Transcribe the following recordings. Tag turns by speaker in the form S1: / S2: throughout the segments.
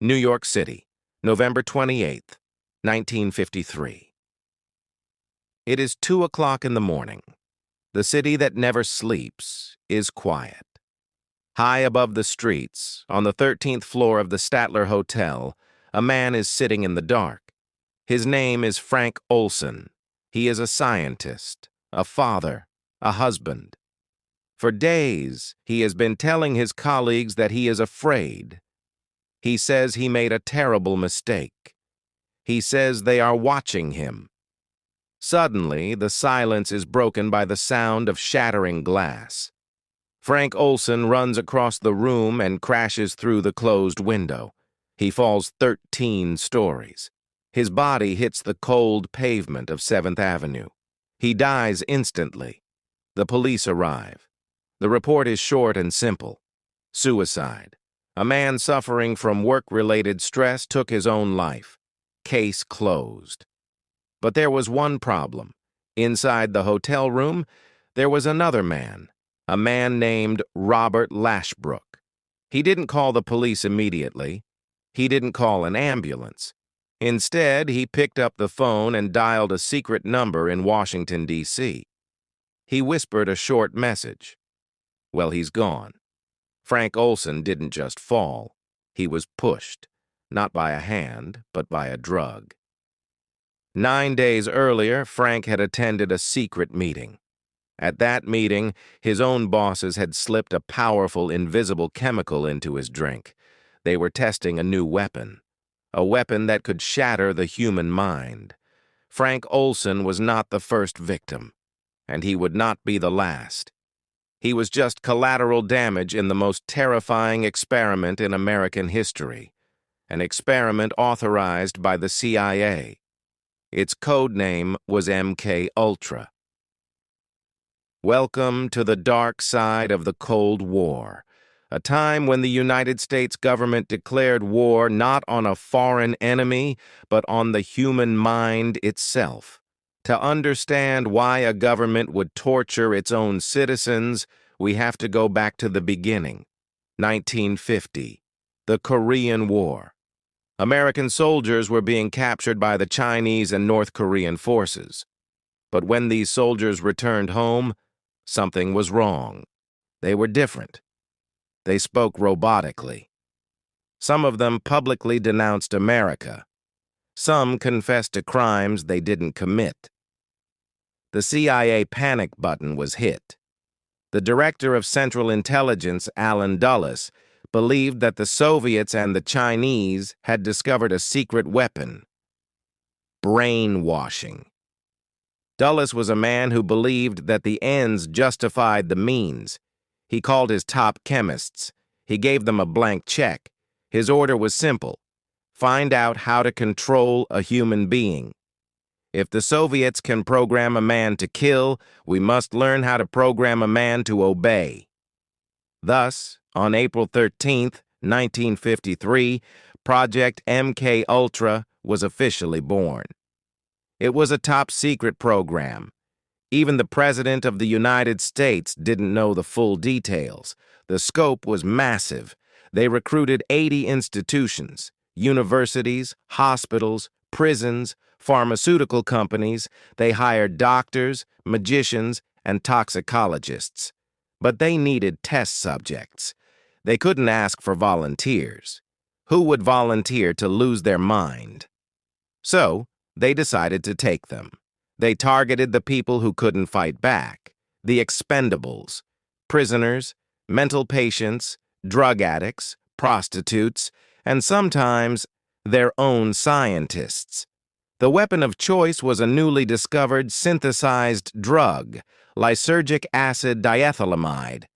S1: New York City, November 28th, 1953. It is 2 o'clock in the morning. The city that never sleeps is quiet. High above the streets, on the 13th floor of the Statler Hotel, a man is sitting in the dark. His name is Frank Olson. He is a scientist, a father, a husband. For days, he has been telling his colleagues that he is afraid. He says he made a terrible mistake. He says they are watching him. Suddenly, the silence is broken by the sound of shattering glass. Frank Olson runs across the room and crashes through the closed window. He falls 13 stories. His body hits the cold pavement of 7th Avenue. He dies instantly. The police arrive. The report is short and simple. Suicide. A man suffering from work-related stress took his own life. Case closed. But there was one problem. Inside the hotel room, there was another man, a man named Robert Lashbrook. He didn't call the police immediately. He didn't call an ambulance. Instead, he picked up the phone and dialed a secret number in Washington, D.C. He whispered a short message. Well, he's gone. Frank Olson didn't just fall. He was pushed, not by a hand, but by a drug. 9 days earlier, Frank had attended a secret meeting. At that meeting, his own bosses had slipped a powerful, invisible chemical into his drink. They were testing a new weapon, a weapon that could shatter the human mind. Frank Olson was not the first victim, and he would not be the last. He was just collateral damage in the most terrifying experiment in American history, an experiment authorized by the CIA. Its code name was MK Ultra. Welcome to the dark side of the Cold War, a time when the United States government declared war not on a foreign enemy, but on the human mind itself. To understand why a government would torture its own citizens, we have to go back to the beginning. 1950, the Korean War. American soldiers were being captured by the Chinese and North Korean forces. But when these soldiers returned home, something was wrong. They were different. They spoke robotically. Some of them publicly denounced America. Some confessed to crimes they didn't commit. The CIA panic button was hit. The director of Central Intelligence, Allen Dulles, believed that the Soviets and the Chinese had discovered a secret weapon: brainwashing. Dulles was a man who believed that the ends justified the means. He called his top chemists. He gave them a blank check. His order was simple: find out how to control a human being. If the Soviets can program a man to kill, we must learn how to program a man to obey. Thus, on April 13, 1953, Project MK Ultra was officially born. It was a top-secret program. Even the President of the United States didn't know the full details. The scope was massive. They recruited 80 institutions, universities, hospitals, prisons, pharmaceutical companies. They hired doctors, magicians, and toxicologists. But they needed test subjects. They couldn't ask for volunteers. Who would volunteer to lose their mind? So, they decided to take them. They targeted the people who couldn't fight back, the expendables, prisoners, mental patients, drug addicts, prostitutes, and sometimes their own scientists. The weapon of choice was a newly discovered synthesized drug, lysergic acid diethylamide,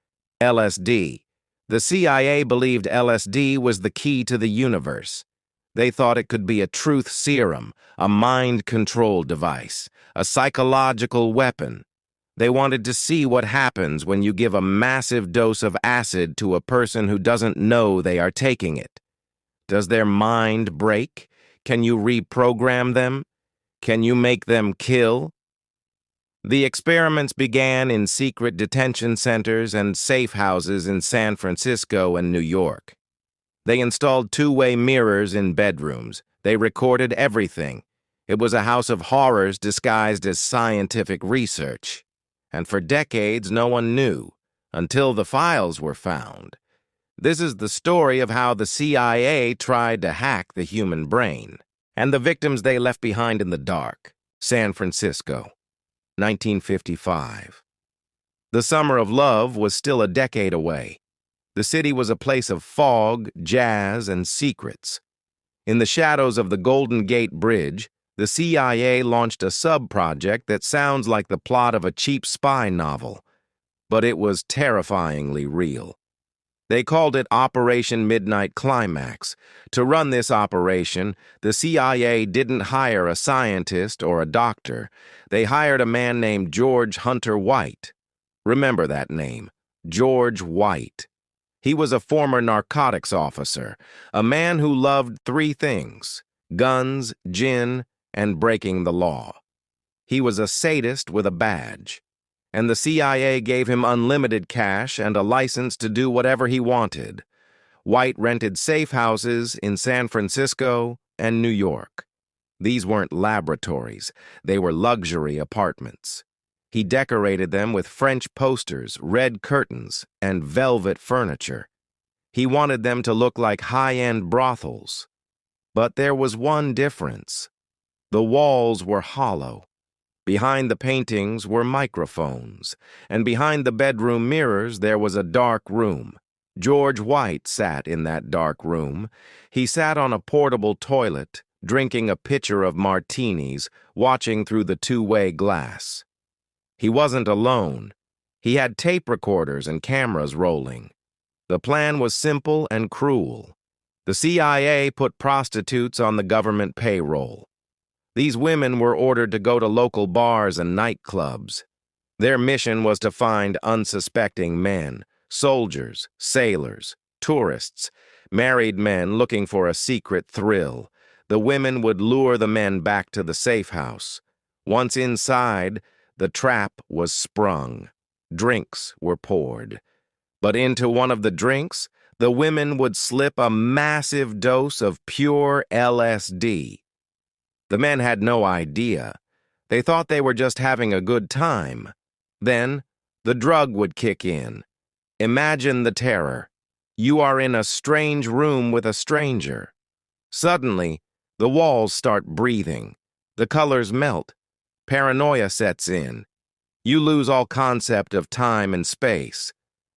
S1: LSD. The CIA believed LSD was the key to the universe. They thought it could be a truth serum, a mind control device, a psychological weapon. They wanted to see what happens when you give a massive dose of acid to a person who doesn't know they are taking it. Does their mind break? Can you reprogram them? Can you make them kill? The experiments began in secret detention centers and safe houses in San Francisco and New York. They installed two-way mirrors in bedrooms. They recorded everything. It was a house of horrors disguised as scientific research. And for decades, no one knew, until the files were found. This is the story of how the CIA tried to hack the human brain, and the victims they left behind in the dark. San Francisco, 1955. The Summer of Love was still a decade away. The city was a place of fog, jazz, and secrets. In the shadows of the Golden Gate Bridge, the CIA launched a sub-project that sounds like the plot of a cheap spy novel, but it was terrifyingly real. They called it Operation Midnight Climax. To run this operation, the CIA didn't hire a scientist or a doctor. They hired a man named George Hunter White. Remember that name, George White. He was a former narcotics officer, a man who loved three things: guns, gin, and breaking the law. He was a sadist with a badge, and the CIA gave him unlimited cash and a license to do whatever he wanted. White rented safe houses in San Francisco and New York. These weren't laboratories, they were luxury apartments. He decorated them with French posters, red curtains, and velvet furniture. He wanted them to look like high-end brothels. But there was one difference. The walls were hollow. Behind the paintings were microphones, and behind the bedroom mirrors there was a dark room. George White sat in that dark room. He sat on a portable toilet, drinking a pitcher of martinis, watching through the two-way glass. He wasn't alone. He had tape recorders and cameras rolling. The plan was simple and cruel. The CIA put prostitutes on the government payroll. These women were ordered to go to local bars and nightclubs. Their mission was to find unsuspecting men, soldiers, sailors, tourists, married men looking for a secret thrill. The women would lure the men back to the safe house. Once inside, the trap was sprung. Drinks were poured. But into one of the drinks, the women would slip a massive dose of pure LSD. The men had no idea. They thought they were just having a good time. Then, the drug would kick in. Imagine the terror. You are in a strange room with a stranger. Suddenly, the walls start breathing. The colors melt. Paranoia sets in. You lose all concept of time and space.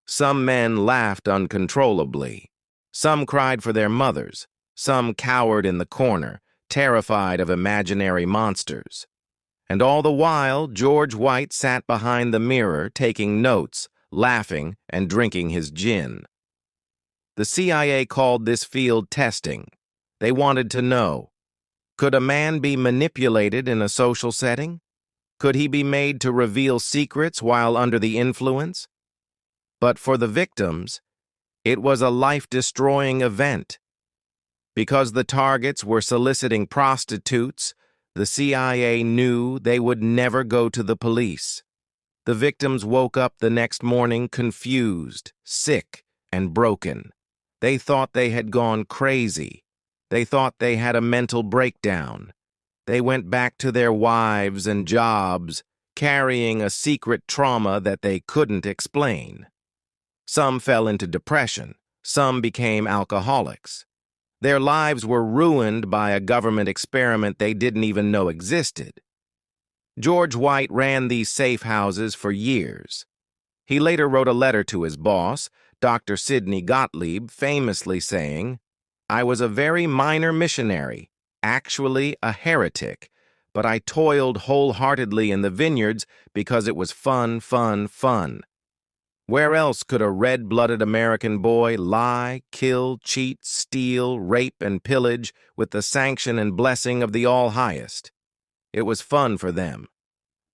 S1: Some men laughed uncontrollably. Some cried for their mothers. Some cowered in the corner, terrified of imaginary monsters. And all the while, George White sat behind the mirror, taking notes, laughing, and drinking his gin. The CIA called this field testing. They wanted to know, could a man be manipulated in a social setting? Could he be made to reveal secrets while under the influence? But for the victims, it was a life-destroying event. Because the targets were soliciting prostitutes, the CIA knew they would never go to the police. The victims woke up the next morning confused, sick, and broken. They thought they had gone crazy. They thought they had a mental breakdown. They went back to their wives and jobs, carrying a secret trauma that they couldn't explain. Some fell into depression. Some became alcoholics. Their lives were ruined by a government experiment they didn't even know existed. George White ran these safe houses for years. He later wrote a letter to his boss, Dr. Sidney Gottlieb, famously saying, "I was a very minor missionary, actually a heretic, but I toiled wholeheartedly in the vineyards because it was fun, fun, fun." Where else could a red-blooded American boy lie, kill, cheat, steal, rape, and pillage with the sanction and blessing of the All-Highest? It was fun for them.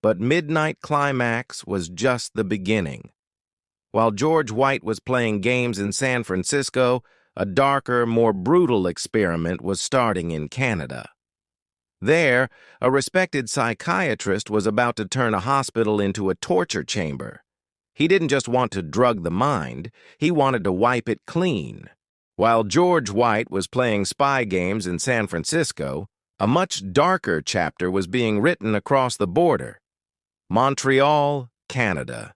S1: But Midnight Climax was just the beginning. While George White was playing games in San Francisco, a darker, more brutal experiment was starting in Canada. There, a respected psychiatrist was about to turn a hospital into a torture chamber. He didn't just want to drug the mind, he wanted to wipe it clean. While George White was playing spy games in San Francisco, a much darker chapter was being written across the border. Montreal, Canada.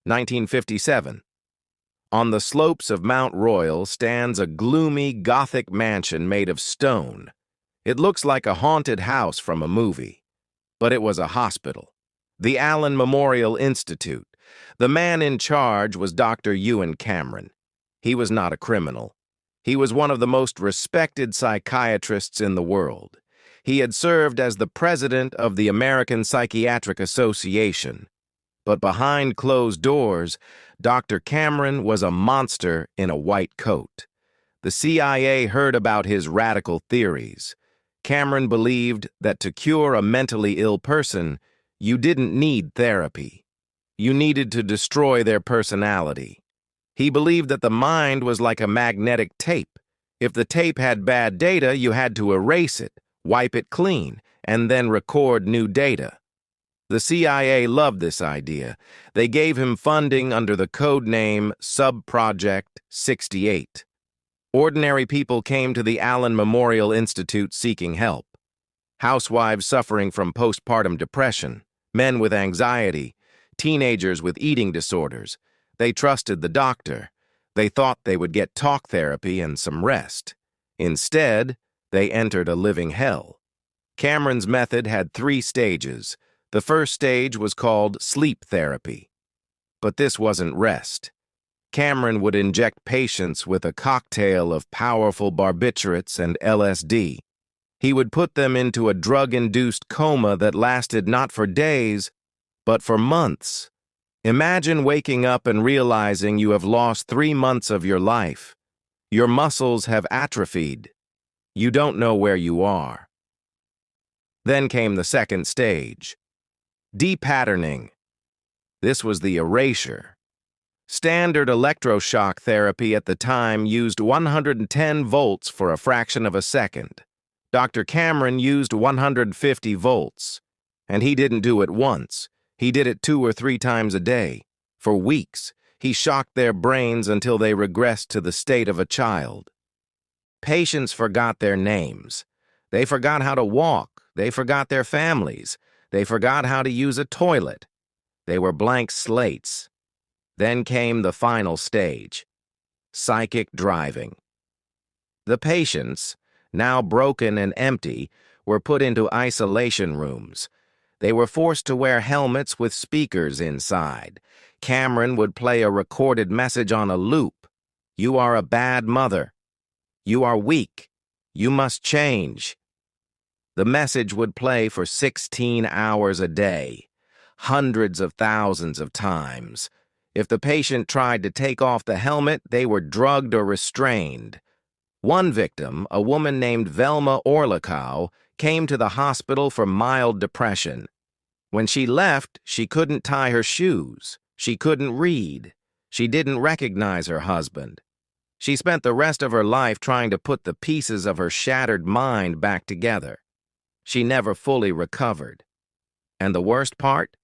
S1: 1957. On the slopes of Mount Royal stands a gloomy Gothic mansion made of stone. It looks like a haunted house from a movie. But it was a hospital. The Allen Memorial Institute. The man in charge was Dr. Ewan Cameron. He was not a criminal. He was one of the most respected psychiatrists in the world. He had served as the president of the American Psychiatric Association. But behind closed doors, Dr. Cameron was a monster in a white coat. The CIA heard about his radical theories. Cameron believed that to cure a mentally ill person, you didn't need therapy. You needed to destroy their personality. He believed that the mind was like a magnetic tape. If the tape had bad data, you had to erase it, wipe it clean, and then record new data. The CIA loved this idea. They gave him funding under the code name Subproject 68. Ordinary people came to the Allen Memorial Institute seeking help. Housewives suffering from postpartum depression, men with anxiety, teenagers with eating disorders. They trusted the doctor. They thought they would get talk therapy and some rest. Instead, they entered a living hell. Cameron's method had 3 stages. The first stage was called sleep therapy. But this wasn't rest. Cameron would inject patients with a cocktail of powerful barbiturates and LSD. He would put them into a drug-induced coma that lasted not for days, but for months. Imagine waking up and realizing you have lost 3 months of your life. Your muscles have atrophied. You don't know where you are. Then came the second stage. Depatterning. This was the erasure. Standard electroshock therapy at the time used 110 volts for a fraction of a second. Dr. Cameron used 150 volts. And he didn't do it once. He did it 2 or 3 times a day. For weeks, he shocked their brains until they regressed to the state of a child. Patients forgot their names. They forgot how to walk. They forgot their families. They forgot how to use a toilet. They were blank slates. Then came the final stage, psychic driving. The patients, now broken and empty, were put into isolation rooms. They were forced to wear helmets with speakers inside. Cameron would play a recorded message on a loop. You are a bad mother. You are weak. You must change. The message would play for 16 hours a day, hundreds of thousands of times. If the patient tried to take off the helmet, they were drugged or restrained. One victim, a woman named Velma Orlikow, came to the hospital for mild depression. When she left, she couldn't tie her shoes. She couldn't read. She didn't recognize her husband. She spent the rest of her life trying to put the pieces of her shattered mind back together. She never fully recovered. And the worst part?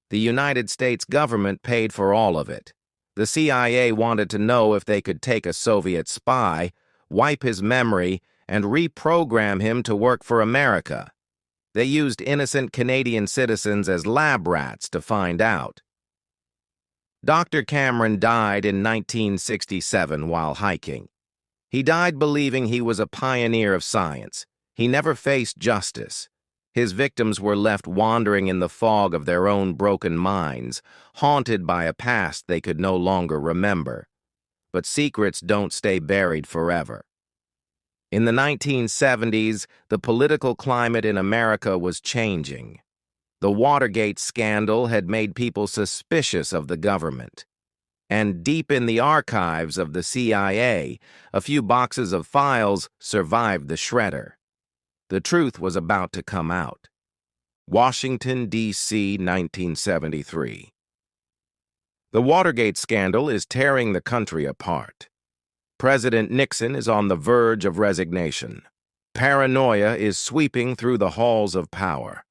S1: The United States government paid for all of it. The CIA wanted to know if they could take a Soviet spy, wipe his memory, and reprogram him to work for America. They used innocent Canadian citizens as lab rats to find out. Dr. Cameron died in 1967 while hiking. He died believing he was a pioneer of science. He never faced justice. His victims were left wandering in the fog of their own broken minds, haunted by a past they could no longer remember. But secrets don't stay buried forever. In the 1970s, the political climate in America was changing. The Watergate scandal had made people suspicious of the government. And deep in the archives of the CIA, a few boxes of files survived the shredder. The truth was about to come out. Washington, D.C., 1973. The Watergate scandal is tearing the country apart. President Nixon is on the verge of resignation. Paranoia is sweeping through the halls of power.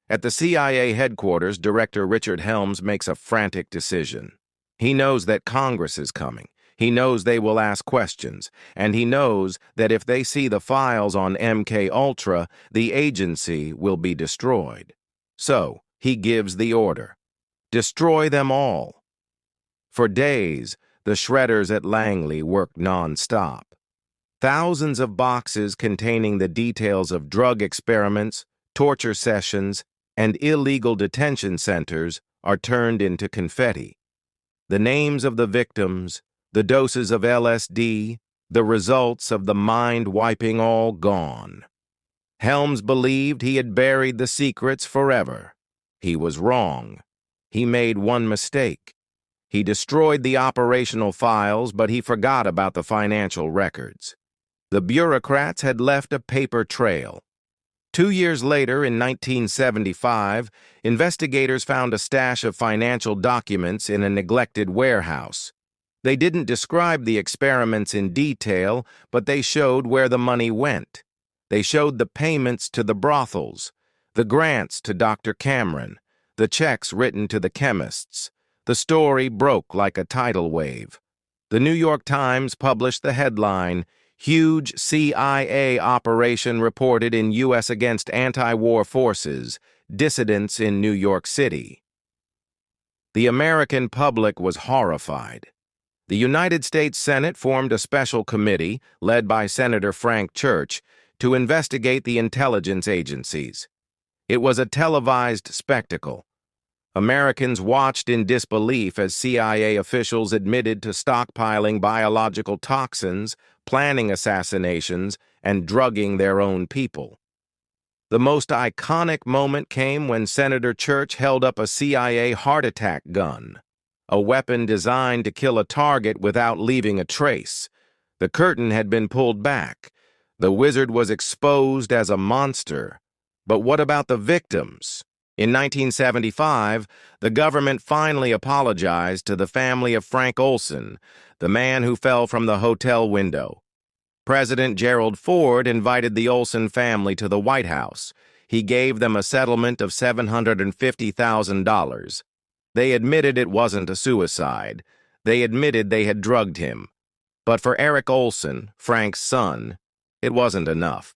S1: At the CIA headquarters, Director Richard Helms makes a frantic decision. He knows that Congress is coming. He knows they will ask questions, and he knows that if they see the files on MK Ultra, the agency will be destroyed. So, he gives the order. Destroy them all. For days, the shredders at Langley worked non-stop. Thousands of boxes containing the details of drug experiments, torture sessions, and illegal detention centers are turned into confetti. The names of the victims, the doses of LSD, the results of the mind-wiping all gone. Helms believed he had buried the secrets forever. He was wrong. He made one mistake. He destroyed the operational files, but he forgot about the financial records. The bureaucrats had left a paper trail. 2 years later, in 1975, investigators found a stash of financial documents in a neglected warehouse. They didn't describe the experiments in detail, but they showed where the money went. They showed the payments to the brothels, the grants to Dr. Cameron, the checks written to the chemists. The story broke like a tidal wave. The New York Times published the headline, "Huge CIA operation reported in U.S. against anti-war forces, dissidents in New York City." The American public was horrified. The United States Senate formed a special committee, led by Senator Frank Church, to investigate the intelligence agencies. It was a televised spectacle. Americans watched in disbelief as CIA officials admitted to stockpiling biological toxins, planning assassinations, and drugging their own people. The most iconic moment came when Senator Church held up a CIA heart attack gun, a weapon designed to kill a target without leaving a trace. The curtain had been pulled back. The wizard was exposed as a monster. But what about the victims? In 1975, the government finally apologized to the family of Frank Olson, the man who fell from the hotel window. President Gerald Ford invited the Olson family to the White House. He gave them a settlement of $750,000. They admitted it wasn't a suicide. They admitted they had drugged him. But for Eric Olson, Frank's son, it wasn't enough.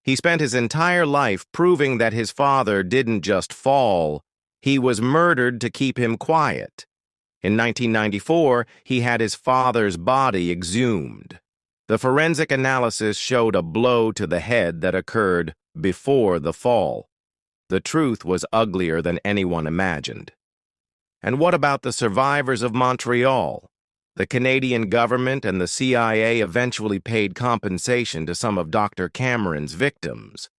S1: He spent his entire life proving that his father didn't just fall, he was murdered to keep him quiet. In 1994, he had his father's body exhumed. The forensic analysis showed a blow to the head that occurred before the fall. The truth was uglier than anyone imagined. And what about the survivors of Montreal? The Canadian government and the CIA eventually paid compensation to some of Dr. Cameron's victims.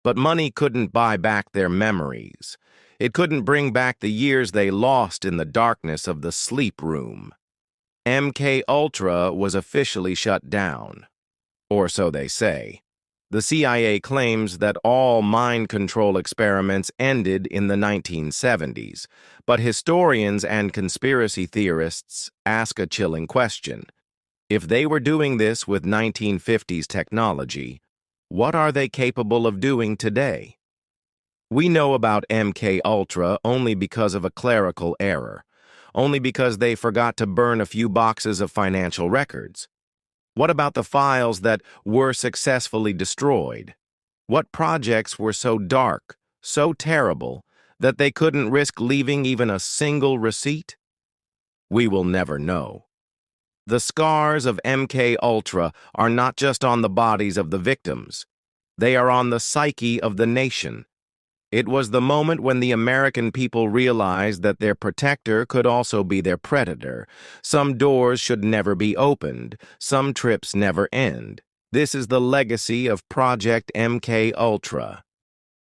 S1: But money couldn't buy back their memories. It couldn't bring back the years they lost in the darkness of the sleep room. MK Ultra was officially shut down. Or so they say. The CIA claims that all mind control experiments ended in the 1970s, but historians and conspiracy theorists ask a chilling question. If they were doing this with 1950s technology, what are they capable of doing today? We know about MK Ultra only because of a clerical error, only because they forgot to burn a few boxes of financial records. What about the files that were successfully destroyed? What projects were so dark, so terrible, that they couldn't risk leaving even a single receipt? We will never know. The scars of MK Ultra are not just on the bodies of the victims. They are on the psyche of the nation. It was the moment when the American people realized that their protector could also be their predator. Some doors should never be opened. Some trips never end. This is the legacy of Project MK Ultra.